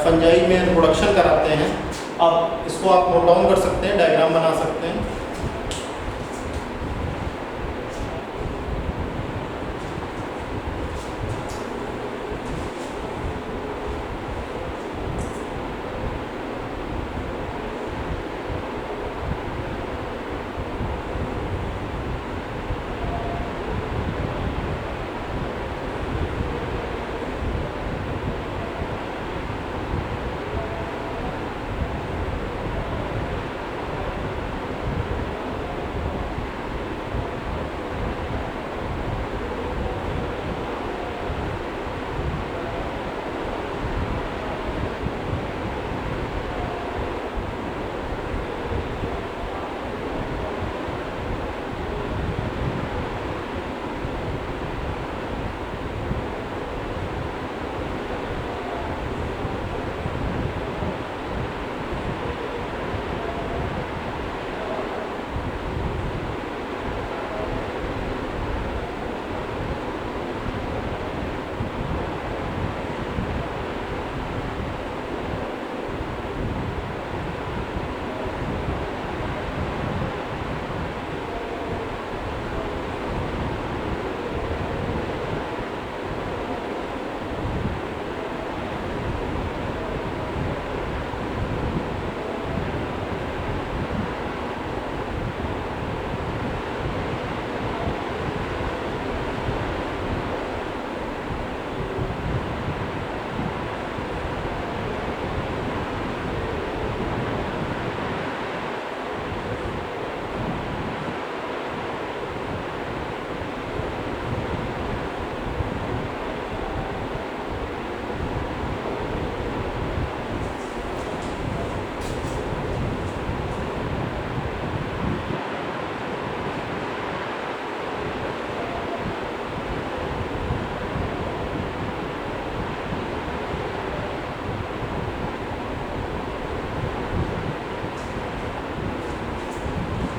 फंजाई में रिप्रोडक्शन कराते हैं। अब इसको आप नोट डाउन कर सकते हैं, डायग्राम बना सकते हैं।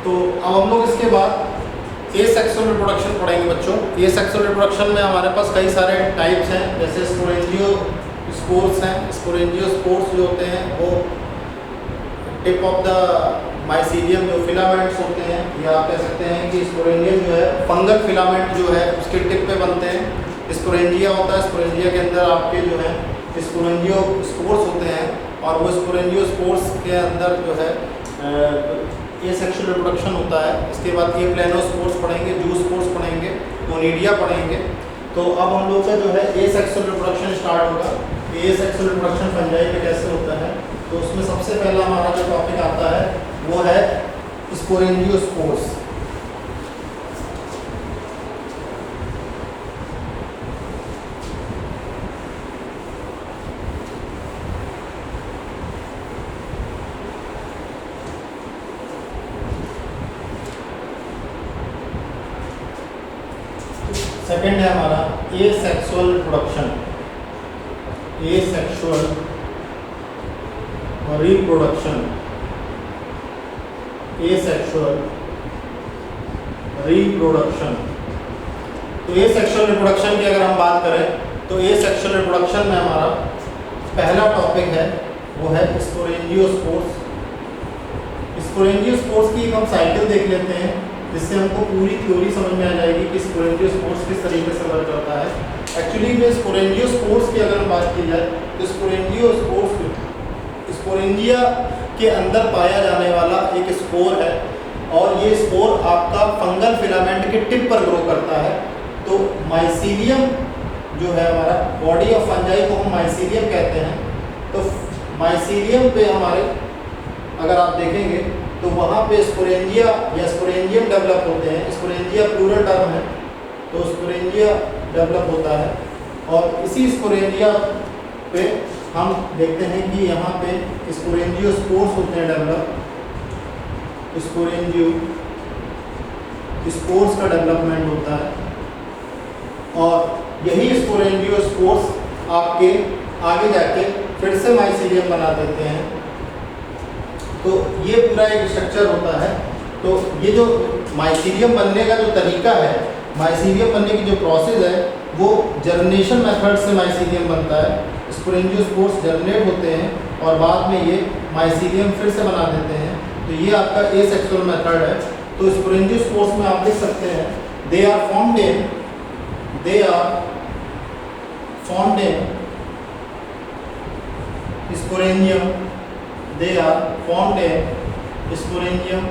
तो अब हम लोग इसके बाद एसेक्सुअल रिप्रोडक्शन पढ़ेंगे बच्चों। एसेक्सुअल रिप्रोडक्शन में हमारे पास कई सारे टाइप्स हैं, जैसे स्पोरेंजियो स्पोर्स हैं। स्पोरेंजियो स्पोर्स जो होते हैं वो टिप ऑफ द माइसीलियम जो फिलामेंट्स होते हैं, या आप कह सकते हैं कि स्पोरेंजियम जो है फंगल फिलामेंट जो है उसके टिप पे बनते हैं। स्पोरेंजिया होता है, स्पोरेंजिया के अंदर आपके जो है स्पोरेंजियो स्पोर्स होते हैं, और वो स्पोरेंजियो स्पोर्स के अंदर जो है एसेक्सुअल रिप्रोडक्शन होता है। इसके बाद ये प्लेनोस्पोर्स पढ़ेंगे, जूस्पोर्स पढ़ेंगे, ओनिडिया पढ़ेंगे। तो अब हम लोग का जो है एसेक्सुअल रिप्रोडक्शन स्टार्ट होगा। एसेक्सुअल रिप्रोडक्शन फंजाई में कैसे होता है, तो उसमें सबसे पहला हमारा जो टॉपिक आता है वो है स्पोरेंजियोस्पोर्स। सेकेंड है हमारा asexual reproduction. Asexual reproduction, asexual reproduction. तो एसेक्सुअल रिप्रोडक्शन की अगर हम बात करें तो एसेक्सुअल रिप्रोडक्शन में हमारा पहला टॉपिक है वो है स्पोरेंजियोस्पोर्स। स्पोरेंजियोस्पोर्स की हम साइकिल देख लेते हैं। जिससे हमको पूरी थ्योरी समझ में आ जाएगी कि स्पोरेंजियोस्पोर्स किस तरीके से वर्क करता है। एक्चुअली में स्पोरेंजियोस्पोर्स की अगर हम बात की जाए तो स्पोरेंजिया के अंदर पाया जाने वाला एक स्पोर है और ये स्पोर आपका फंगल फिलामेंट के टिप पर ग्रो करता है। तो माइसीलियम जो है हमारा बॉडी ऑफ फंजाई को हम माइसीलियम कहते हैं। तो माइसीलियम पे हमारे अगर आप देखेंगे तो वहाँ पे स्पोरेंजिया या स्पोरेंजियम डेवलप होते हैं। स्पोरेंजिया प्लूरल टर्म है, तो स्पोरेंजिया डेवलप होता है और इसी स्पोरेंजिया पे हम देखते हैं कि यहाँ पे स्पोरेंजियोस्पोर्स होते हैं डेवलप। स्पोरेंजियोस्पोर्स का डेवलपमेंट होता है और यही स्पोरेंजियोस्पोर्स आपके आगे जाके फिर से माइसीलियम बना देते हैं। तो ये पूरा एक स्ट्रक्चर होता है। तो ये जो माइसीलियम बनने का जो तरीका है, माइसीलियम बनने की जो प्रोसेस है वो जर्मिनेशन मेथड से माइसीलियम बनता है। स्पोरेंजियोस्पोर्स जर्मिनेट होते हैं और बाद में ये माइसीलियम फिर से बना देते हैं। तो ये आपका एसेक्सुअल मेथड है। तो स्पोरेंजियोस्पोर्स में आप देख सकते हैं they are formed in sporangium,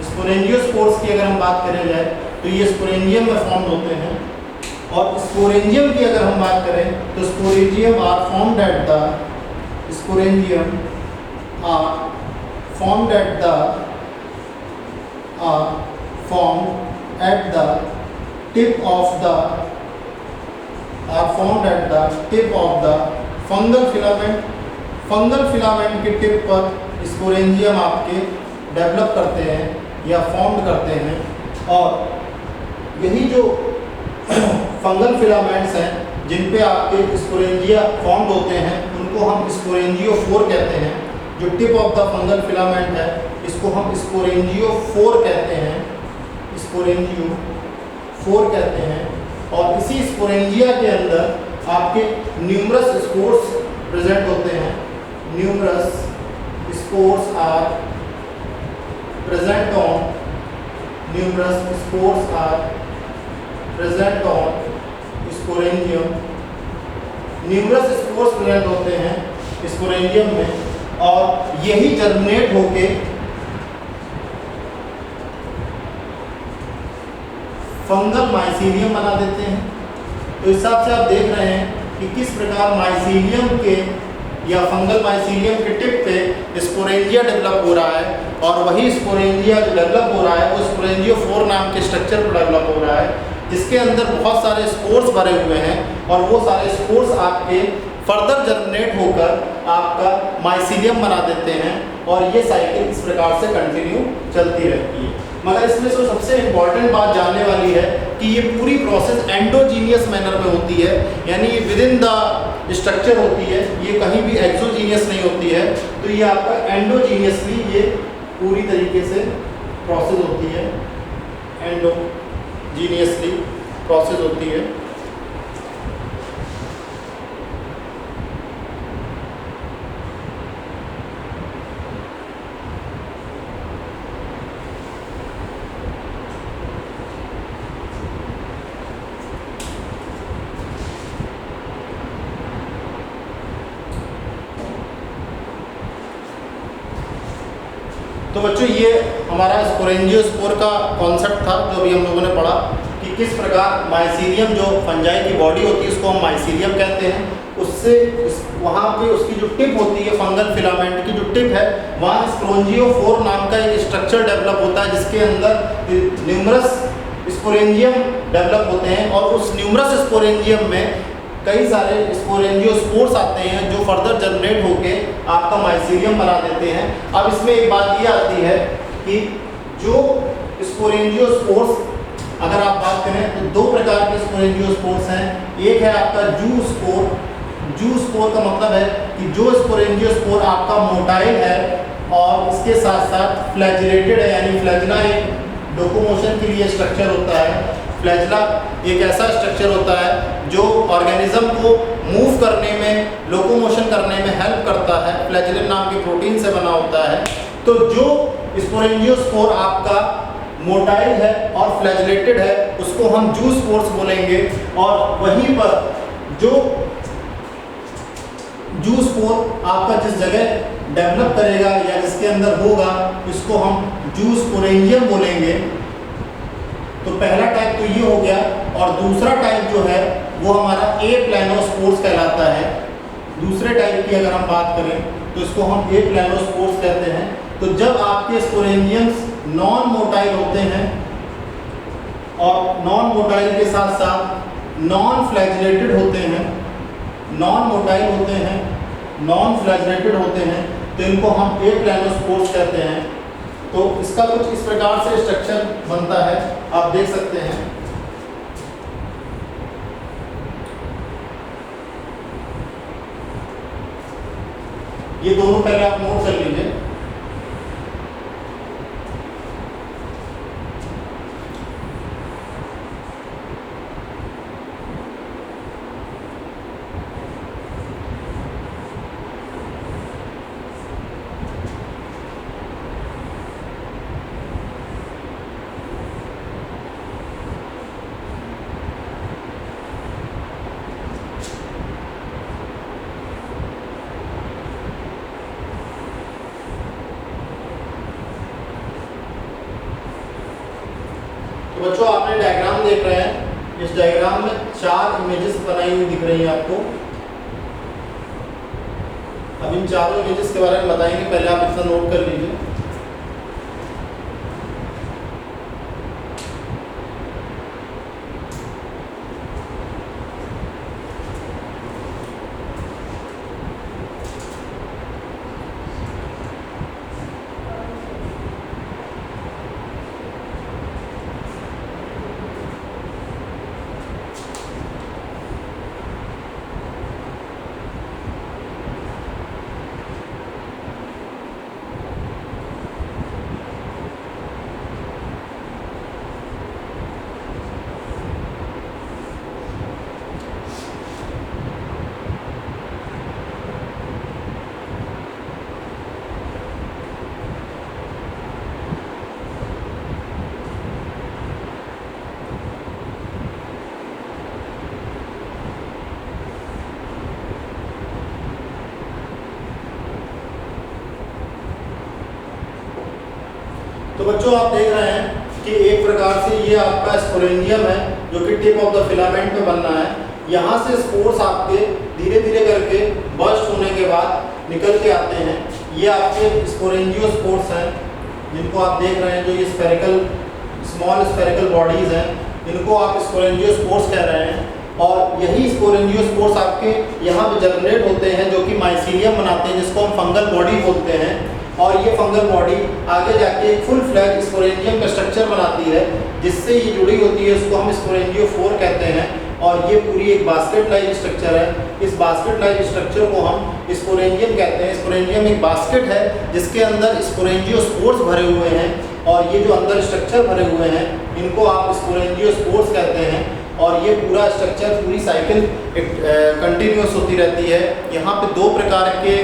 sporangiospores की अगर हम बात करें जाए तो ये स्पोरेंजियम में फॉर्म्ड होते हैं। और स्पोरेंजियम की अगर हम बात करें तो sporangium are formed at the tip of the fungal filament. Fungal filament के टिप पर स्पोरेंजियम आपके डेवलप करते हैं या फॉर्म करते हैं। और यही जो फंगल फिलामेंट्स हैं जिन पे आपके स्पोरेंजिया फॉर्म होते हैं उनको हम स्पोरेंजियोफोर कहते हैं। जो tip of the fungal filament है इसको हम स्पोरेंजियोफोर कहते हैं। और इसी स्पोरेंजिया के अंदर आपके न्यूमरस स्पोर्स प्रेजेंट होते हैं। Numerous spores are present on sporangium. Numerous spores present होते हैं स्पोरेंजियम में और यही जर्मिनेट होके फंगल माइसीलियम बना देते हैं। तो इस हिसाब से आप देख रहे हैं कि किस प्रकार माइसीलियम के या फंगल माइसीलियम के टिप पे स्पोरेंजिया डेवलप हो रहा है और वही स्पोरेंजिया जो डेवलप हो रहा है वो स्पोरेंजियोफोर नाम के स्ट्रक्चर पर डेवलप हो रहा है, जिसके अंदर बहुत सारे स्पोर्स भरे हुए हैं और वो सारे स्पोर्स आपके फर्दर जर्मिनेट होकर आपका माइसीलियम बना देते हैं और ये साइकिल इस प्रकार से कंटिन्यू चलती रहती है। मगर इसमें से सबसे इम्पॉर्टेंट बात जानने वाली है कि ये पूरी प्रोसेस एंडोजीनियस मैनर में होती है, यानी ये विद इन द स्ट्रक्चर होती है, ये कहीं भी एक्सोजीनियस नहीं होती है। तो ये आपका एंडोजीनियसली ये पूरी तरीके से प्रोसेस होती है, एंडोजीनियसली प्रोसेस होती है। तो बच्चों ये हमारा स्पोरेंजियोस्पोर का कॉन्सेप्ट था जो अभी हम लोगों ने पढ़ा कि किस प्रकार माइसीलियम जो फंजाई की बॉडी होती है उसको हम माइसीलियम कहते हैं। उससे वहाँ पे उसकी जो टिप होती है फंगल फिलामेंट की जो टिप है वहाँ स्पोरेंजियोफोर नाम का एक स्ट्रक्चर डेवलप होता है जिसके अंदर न्यूमरस स्पोरेंजियम डेवलप होते हैं और उस न्यूमरस स्पोरेंजियम में कई सारे स्पोरेंजियोस्पोर्स आते हैं जो फर्दर जर्मिनेट होके आपका माइसीलियम बना देते हैं। अब इसमें एक बात ये आती है कि जो स्पोरेंजियोस्पोर्स अगर आप बात करें तो दो प्रकार के स्पोरेंजियोस्पोर्स हैं। एक है आपका जू स्पोर का मतलब है कि जो स्पोरेंजियोस्पोर आपका मोटाइल है और इसके साथ साथ फ्लैजिलेटेड है, यानी फ्लैजिला एक लोकोमोशन के लिए स्ट्रक्चर होता है। फ्लैजिला एक ऐसा स्ट्रक्चर होता है जो ऑर्गेनिज्म को मूव करने में, लोकोमोशन करने में हेल्प करता है। फ्लैजिलिन नाम के प्रोटीन से बना होता है। तो जो स्पोरेंजियोस्पोर आपका मोटाइल है और फ्लैजिलेटेड है उसको हम जू स्पोर्स बोलेंगे, और वहीं पर जो जू स्पोर आपका जिस जगह डेवलप करेगा या जिसके अंदर होगा इसको हम जू स्पोरेंजियम बोलेंगे। तो पहला टाइप तो ये हो गया, और दूसरा टाइप जो है वो हमारा ए प्लानोस्पोर्स कहलाता है। दूसरे टाइप की अगर हम बात करें तो इसको हम ए प्लानोस्पोर्स कहते हैं। तो जब आपके स्पोरेंजियम्स नॉन मोटाइल होते हैं और नॉन मोटाइल के साथ साथ नॉन फ्लैजिलेटेड होते हैं, नॉन मोटाइल होते हैं, नॉन फ्लैजिलेटेड होते हैं, तो इनको हम ए प्लानोस्पोर्स कहते हैं। तो इसका कुछ इस प्रकार से स्ट्रक्चर बनता है, आप देख सकते हैं। ये दोनों पहले आप नोट कर लीजिए। तो बच्चों आपने डायग्राम देख रहे हैं, इस डायग्राम में 4 इमेजेस बनाई हुई दिख रही हैं आपको। अब इन चारों इमेजेस के बारे में बताएंगे, पहले आप इसका नोट कर लीजिए। तो बच्चों आप देख रहे हैं कि एक प्रकार से ये आपका स्पोरेंजियम है जो कि टिप ऑफ द फिलामेंट में बनना है। यहाँ से स्पोर्स आपके धीरे धीरे करके बर्स्ट होने के बाद निकल के आते हैं। ये आपके स्पोरेंजियोस्पोर्स हैं जिनको आप देख रहे हैं, जो ये स्फेरिकल स्मॉल स्फेरिकल बॉडीज हैं, इनको आप स्पोरेंजियोस्पोर्स कह रहे हैं। और यही स्पोरेंजियोस्पोर्स आपके यहाँ पे जर्मिनेट होते हैं जो कि माइसीलियम बनाते हैं, जिसको हम फंगल बॉडी बोलते हैं। और ये फंगल बॉडी आगे जाके एक फुल फ्लैज स्पोरेंजियम का स्ट्रक्चर बनाती है, जिससे ये जुड़ी होती है, उसको हम स्पोरेंजियोफोर कहते हैं। और ये पूरी एक बास्केट लाइक स्ट्रक्चर है। इस बास्केट लाइक स्ट्रक्चर को हम स्पोरेंजियम कहते हैं। स्पोरेंजियम एक बास्केट है जिसके अंदर स्पोरेंजियोस्पोर्स भरे हुए हैं, और ये जो अंदर स्ट्रक्चर भरे हुए हैं इनको आप स्पोरेंजियोस्पोर्स कहते हैं। और ये पूरा स्ट्रक्चर, पूरी साइकिल कंटिन्यूस होती रहती है। यहाँ पे 2 प्रकार के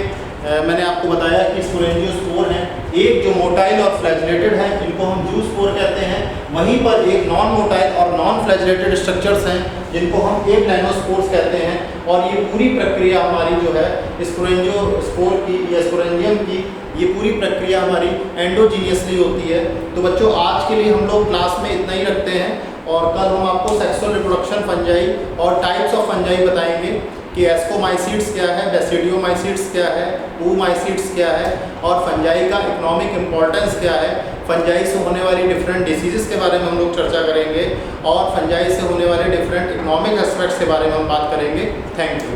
मैंने आपको बताया कि स्पोरेंजियोस्पोर हैं, एक जो मोटाइल और फ्लैजिलेटेड है, इनको हम जू स्पोर कहते हैं। वहीं पर एक नॉन मोटाइल और नॉन फ्लैजिलेटेड स्ट्रक्चर्स हैं जिनको हम ए प्लानोस्पोर्स कहते हैं। और ये पूरी प्रक्रिया हमारी जो है स्पोरेंजियोस्पोर की या स्पोरेंजियम की, ये पूरी प्रक्रिया हमारी एंडोजीनियसली होती है। तो बच्चों आज के लिए हम लोग क्लास में इतना ही रखते हैं, और कल हम आपको सेक्सुअल रिप्रोडक्शन फंजाई और टाइप्स ऑफ फंजाई बताएंगे कि एस्कोमाइसीड्स क्या है, बेसिडियोमाइसीड्स क्या है, ooमाइसीड्स क्या है, और फंजाई का इकोनॉमिक इम्पोर्टेंस क्या है। फंजाई से होने वाली डिफरेंट डिसीजेस के बारे में हम लोग चर्चा करेंगे, और फंजाई से होने वाले डिफरेंट इकोनॉमिक एस्पेक्ट्स के बारे में हम बात करेंगे। Thank you.